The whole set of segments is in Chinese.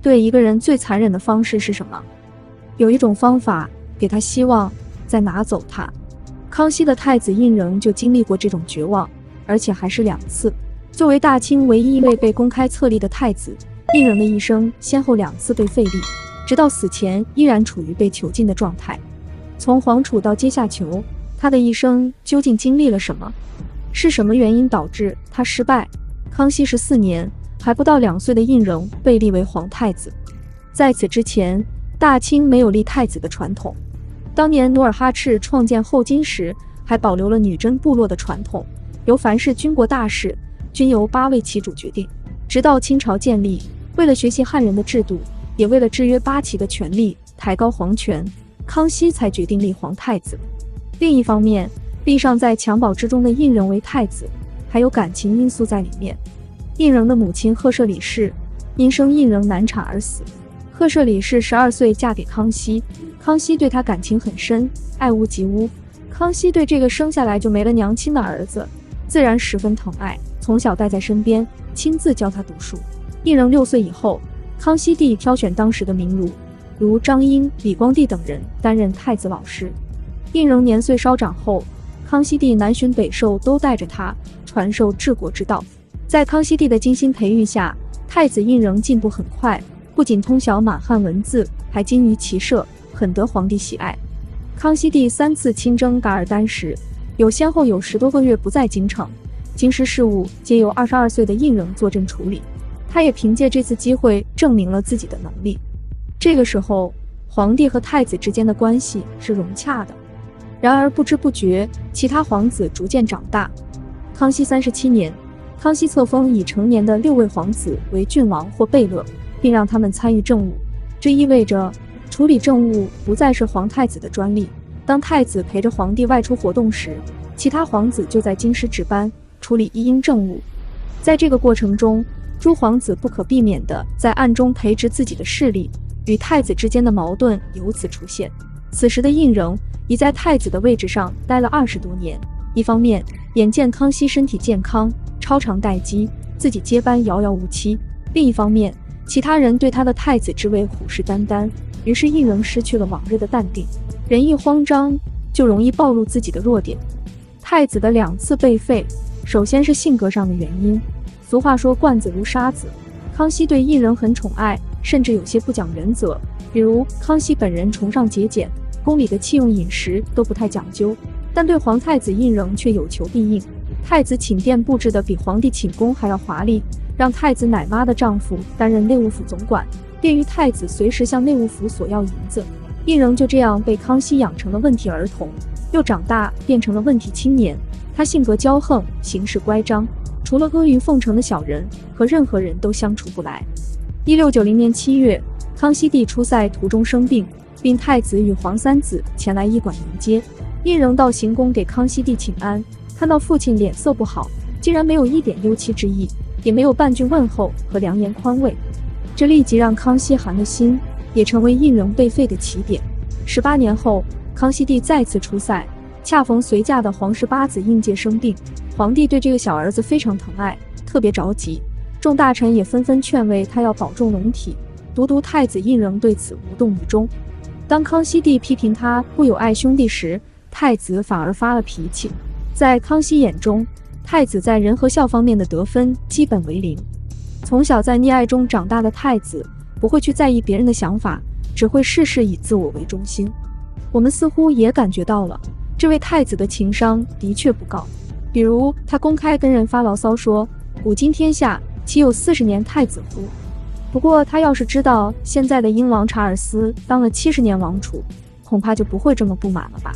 对一个人最残忍的方式是什么？有一种方法，给他希望，再拿走他。康熙的太子胤禛就经历过这种绝望，而且还是2次。作为大清唯一一位被公开册立的太子，胤禛的一生先后2次被废立，直到死前依然处于被囚禁的状态。从皇储到阶下囚，他的一生究竟经历了什么？是什么原因导致他失败？康熙14年，还不到2岁的胤禛被立为皇太子。在此之前，大清没有立太子的传统。当年努尔哈赤创建后金时，还保留了女真部落的传统，由凡是军国大事均由8位旗主决定。直到清朝建立，为了学习汉人的制度，也为了制约八旗的权力，抬高皇权，康熙才决定立皇太子。另一方面，立上在襁褓之中的胤禛为太子，还有感情因素在里面。胤禛的母亲赫舍里氏因生胤禛难产而死。赫舍里氏12岁嫁给康熙，康熙对她感情很深，爱屋及乌。康熙对这个生下来就没了娘亲的儿子自然十分疼爱，从小带在身边，亲自教他读书。胤禛6岁以后，康熙帝挑选当时的名儒，如张英、李光地等人担任太子老师。胤禛年岁稍长后，康熙帝南巡北狩都带着他传授治国之道。在康熙帝的精心培育下，太子胤禛进步很快，不仅通晓满汉文字，还精于骑射，很得皇帝喜爱。康熙帝3次亲征噶尔丹时，先后有10多个月不在京城，京师事务皆由22岁的胤禛坐镇处理。他也凭借这次机会证明了自己的能力。这个时候，皇帝和太子之间的关系是融洽的。然而不知不觉，其他皇子逐渐长大。康熙37年，康熙册封已成年的6位皇子为郡王或贝勒，并让他们参与政务。这意味着处理政务不再是皇太子的专利。当太子陪着皇帝外出活动时，其他皇子就在京师值班，处理一应政务。在这个过程中，诸皇子不可避免地在暗中培植自己的势力，与太子之间的矛盾由此出现。此时的胤禛已在太子的位置上待了20多年。一方面，眼见康熙身体健康，超长待机，自己接班遥遥无期；另一方面，其他人对他的太子之位虎视眈眈，于是胤禛失去了往日的淡定。人一慌张，就容易暴露自己的弱点。太子的2次被废，首先是性格上的原因。俗话说惯子如杀子，康熙对胤禛很宠爱，甚至有些不讲原则。比如康熙本人崇尚节俭，宫里的器用饮食都不太讲究，但对皇太子胤禛却有求必应。太子寝殿布置的比皇帝寝宫还要华丽，让太子奶妈的丈夫担任内务府总管，便于太子随时向内务府索要银子。胤禛就这样被康熙养成了问题儿童，又长大变成了问题青年。他性格骄横，行事乖张，除了阿谀奉承的小人，和任何人都相处不来。1690年7月，康熙帝出塞途中生病，并太子与皇三子前来医馆迎接。胤禛到行宫给康熙帝请安，看到父亲脸色不好，竟然没有一点忧戚之意，也没有半句问候和良言宽慰，这立即让康熙寒了心，也成为胤禛被废的起点。18年后，康熙帝再次出塞，恰逢随驾的皇十八子胤介生病，皇帝对这个小儿子非常疼爱，特别着急。众大臣也纷纷劝慰他要保重龙体，独独太子胤禛对此无动于衷。当康熙帝批评他不友爱兄弟时，太子反而发了脾气。在康熙眼中，太子在仁和孝方面的得分基本为0。从小在溺爱中长大的太子，不会去在意别人的想法，只会事事以自我为中心。我们似乎也感觉到了，这位太子的情商的确不高。比如他公开跟人发牢骚说，古今天下岂有40年太子乎？不过他要是知道现在的英王查尔斯当了70年王储，恐怕就不会这么不满了吧。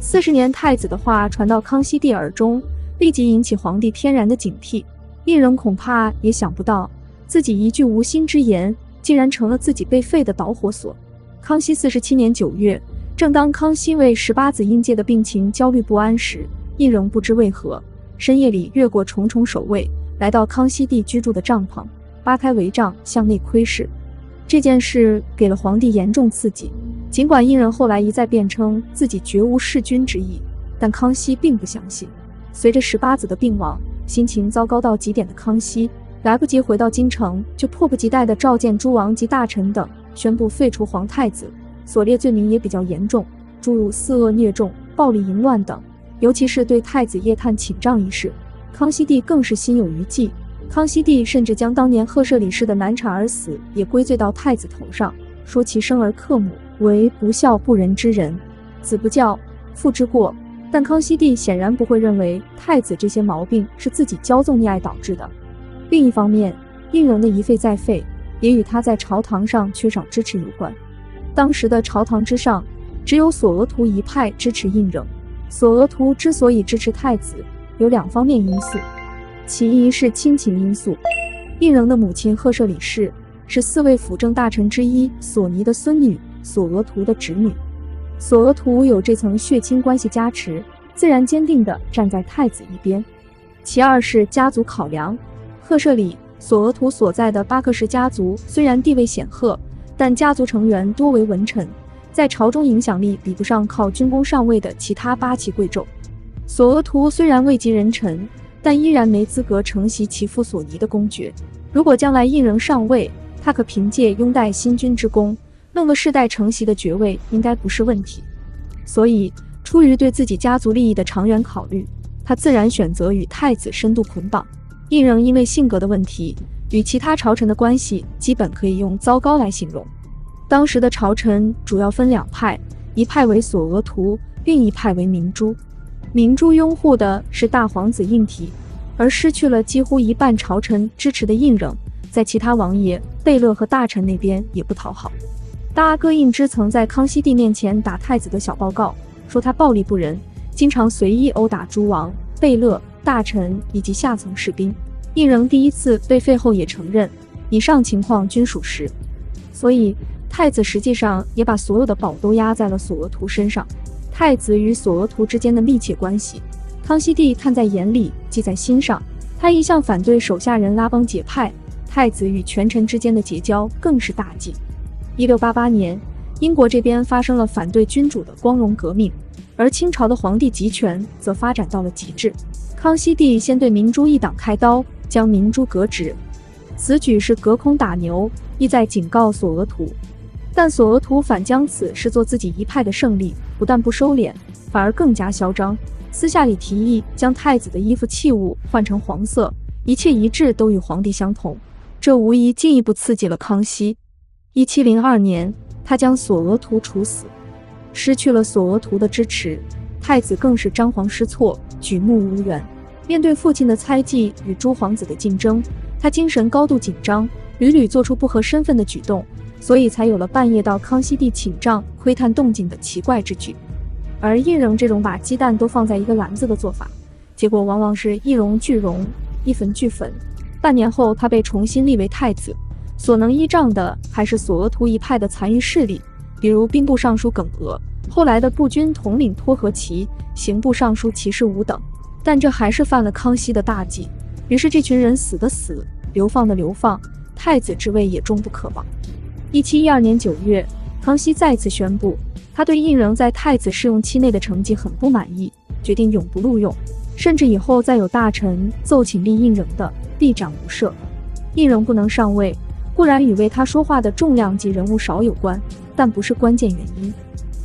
40年太子的话传到康熙帝耳中，立即引起皇帝天然的警惕。胤禛恐怕也想不到，自己一句无心之言，竟然成了自己被废的导火索。康熙47年9月，正当康熙为18子胤介的病情焦虑不安时，胤禛不知为何，深夜里越过重重守卫，来到康熙帝居住的帐篷，扒开帷帐向内窥视。这件事给了皇帝严重刺激。尽管胤禛后来一再辩称自己绝无弑君之意，但康熙并不相信。随着18子的病亡，心情糟糕到极点的康熙来不及回到京城，就迫不及待地召见诸王及大臣等，宣布废除皇太子，所列罪名也比较严重，诸如肆恶虐众、暴力淫乱等。尤其是对太子叶探请杖一事，康熙帝更是心有余悸。康熙帝甚至将当年赫舍里氏的难产而死也归罪到太子头上，说其生而克母，为不孝不仁之人，子不教，父之过。但康熙帝显然不会认为太子这些毛病是自己骄纵溺爱导致的。另一方面，胤禛的一废再废也与他在朝堂上缺少支持有关。当时的朝堂之上，只有索额图一派支持胤禛。索额图之所以支持太子，有2方面因素，其一是亲情因素。胤禛的母亲赫舍里氏是4位辅政大臣之一索尼的孙女，索额图的侄女。索额图有这层血亲关系加持，自然坚定地站在太子一边。其二是家族考量。赫舍里、索额图所在的巴克氏家族虽然地位显赫，但家族成员多为文臣，在朝中影响力比不上靠军功上位的其他8旗贵胄。索额图虽然位极人臣，但依然没资格承袭其父索尼的公爵。如果将来胤禛上位，他可凭借拥戴新君之功，弄个世代承袭的爵位应该不是问题。所以，出于对自己家族利益的长远考虑，他自然选择与太子深度捆绑。胤禛因为性格的问题，与其他朝臣的关系基本可以用糟糕来形容。当时的朝臣主要分2派，一派为索额图，另一派为明珠。明珠拥护的是大皇子胤禔，而失去了几乎一半朝臣支持的胤禛，在其他王爷、贝勒和大臣那边也不讨好。大阿哥胤支曾在康熙帝面前打太子的小报告，说他暴力不仁，经常随意殴打诸王、贝勒、大臣以及下层士兵。胤禛第一次被废后也承认，以上情况均属实。所以太子实际上也把所有的宝都压在了索额图身上。太子与索额图之间的密切关系，康熙帝看在眼里，记在心上。他一向反对手下人拉帮结派，太子与权臣之间的结交更是大忌。1688年，英国这边发生了反对君主的光荣革命，而清朝的皇帝集权则发展到了极致。康熙帝先对明珠一党开刀，将明珠革职，此举是隔空打牛，意在警告索额图。但索额图反将此视作自己一派的胜利，不但不收敛，反而更加嚣张，私下里提议将太子的衣服器物换成黄色，一切一致都与皇帝相同。这无疑进一步刺激了康熙。1702年，他将索额图处死。失去了索额图的支持，太子更是张皇失措，举目无援。面对父亲的猜忌与诸皇子的竞争，他精神高度紧张，屡屡做出不合身份的举动，所以才有了半夜到康熙帝请杖窥探动静的奇怪之举。而胤禛这种把鸡蛋都放在一个篮子的做法，结果往往是一荣俱荣，一焚俱焚。半年后，他被重新立为太子，所能依仗的还是索额图一派的残余势力，比如兵部尚书耿峨，后来的步军统领托和奇，刑部尚书齐士武等。但这还是犯了康熙的大忌，于是这群人死的死，流放的流放，太子之位也终不可保。1712年9月，康熙再次宣布，他对胤禛在太子试用期内的成绩很不满意，决定永不录用，甚至以后再有大臣奏请立胤禛的，必斩无赦。胤禛不能上位，固然与为他说话的重量级人物少有关，但不是关键原因。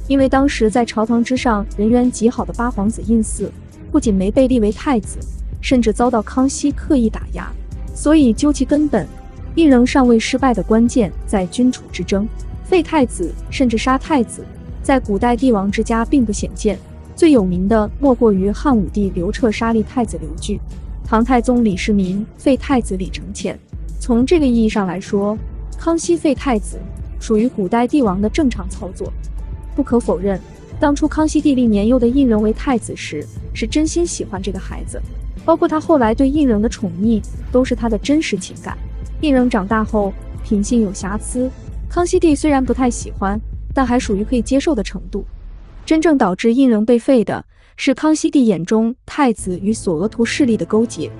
因为当时在朝堂之上人缘极好的八皇子胤祀，不仅没被立为太子，甚至遭到康熙刻意打压。所以究其根本，胤禛上位失败的关键在君主之争。废太子甚至杀太子，在古代帝王之家并不鲜见，最有名的莫过于汉武帝刘彻杀立太子刘据，唐太宗李世民废太子李承乾。从这个意义上来说，康熙废太子属于古代帝王的正常操作。不可否认，当初康熙帝立年幼的胤禛为太子时，是真心喜欢这个孩子，包括他后来对胤禛的宠溺，都是他的真实情感。胤禛长大后品性有瑕疵，康熙帝虽然不太喜欢，但还属于可以接受的程度。真正导致胤禛被废的是康熙帝眼中太子与索额图势力的勾结。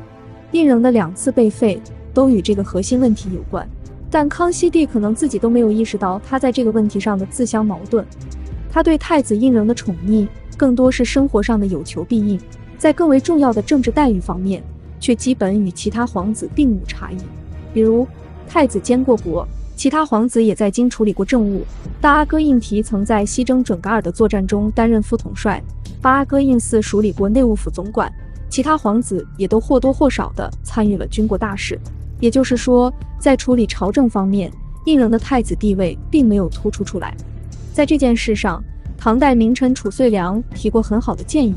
胤禛的2次被废都与这个核心问题有关，但康熙帝可能自己都没有意识到他在这个问题上的自相矛盾。他对太子胤禛的宠溺更多是生活上的有求必应，在更为重要的政治待遇方面，却基本与其他皇子并无差异。比如太子监过国，其他皇子也在京处理过政务。大阿哥印提曾在西征准噶尔的作战中担任副统帅，八阿哥印寺署理过内务府总管，其他皇子也都或多或少地参与了军国大事。也就是说，在处理朝政方面，胤禛的太子地位并没有突出出来。在这件事上，唐代名臣褚遂良提过很好的建议，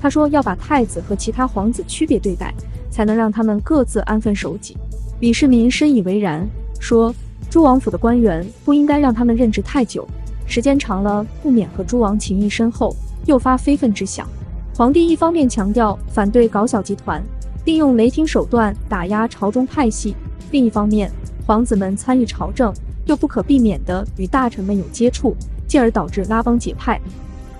他说要把太子和其他皇子区别对待，才能让他们各自安分守己。李世民深以为然，说诸王府的官员不应该让他们任职太久，时间长了不免和诸王情谊深厚，诱发非分之想。皇帝一方面强调反对搞小集团，利用雷霆手段打压朝中派系，另一方面皇子们参与朝政，又不可避免地与大臣们有接触，进而导致拉帮结派。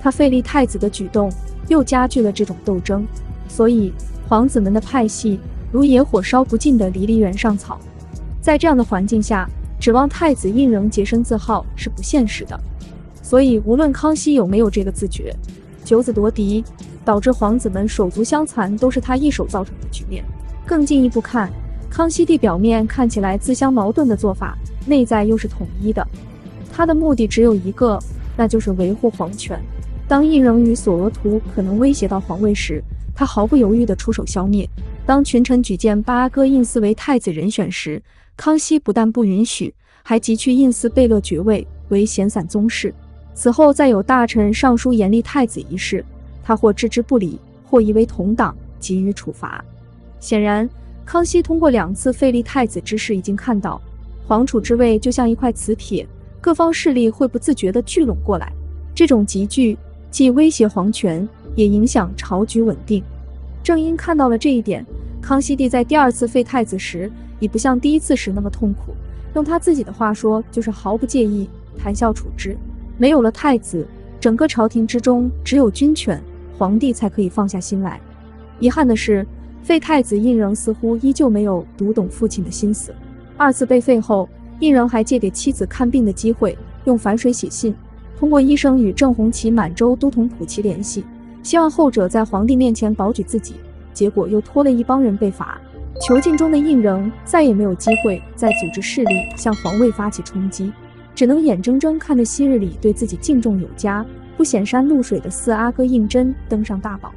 他废立太子的举动又加剧了这种斗争，所以皇子们的派系如野火烧不尽的离原上草。在这样的环境下，指望太子胤禛洁身自好是不现实的。所以无论康熙有没有这个自觉，九子夺嫡导致皇子们手足相残都是他一手造成的局面。更进一步看，康熙帝表面看起来自相矛盾的做法，内在又是统一的。他的目的只有一个，那就是维护皇权。当胤禛与索额图可能威胁到皇位时，他毫不犹豫地出手消灭。当群臣举荐八阿哥胤祀为太子人选时，康熙不但不允许，还急去胤祀贝勒爵位为闲散宗室。此后再有大臣上书严厉太子一事，他或置之不理，或疑为同党，给予处罚。显然，康熙通过2次废立太子之事已经看到，皇储之位就像一块磁铁，各方势力会不自觉地聚拢过来。这种集聚既威胁皇权，也影响朝局稳定。正因看到了这一点，康熙帝在第2次废太子时，已不像第1次时那么痛苦，用他自己的话说，就是毫不介意，谈笑处之。没有了太子，整个朝廷之中只有军权，皇帝才可以放下心来。遗憾的是，废太子胤禛似乎依旧没有读懂父亲的心思。2次被废后，胤禛还借给妻子看病的机会，用反水写信，通过医生与郑弘祺满洲都统溥齐联系，希望后者在皇帝面前保举自己，结果又拖了一帮人被罚。囚禁中的胤禛再也没有机会再组织势力向皇位发起冲击，只能眼睁睁看着昔日里对自己敬重有加、不显山露水的4阿哥胤禛登上大宝。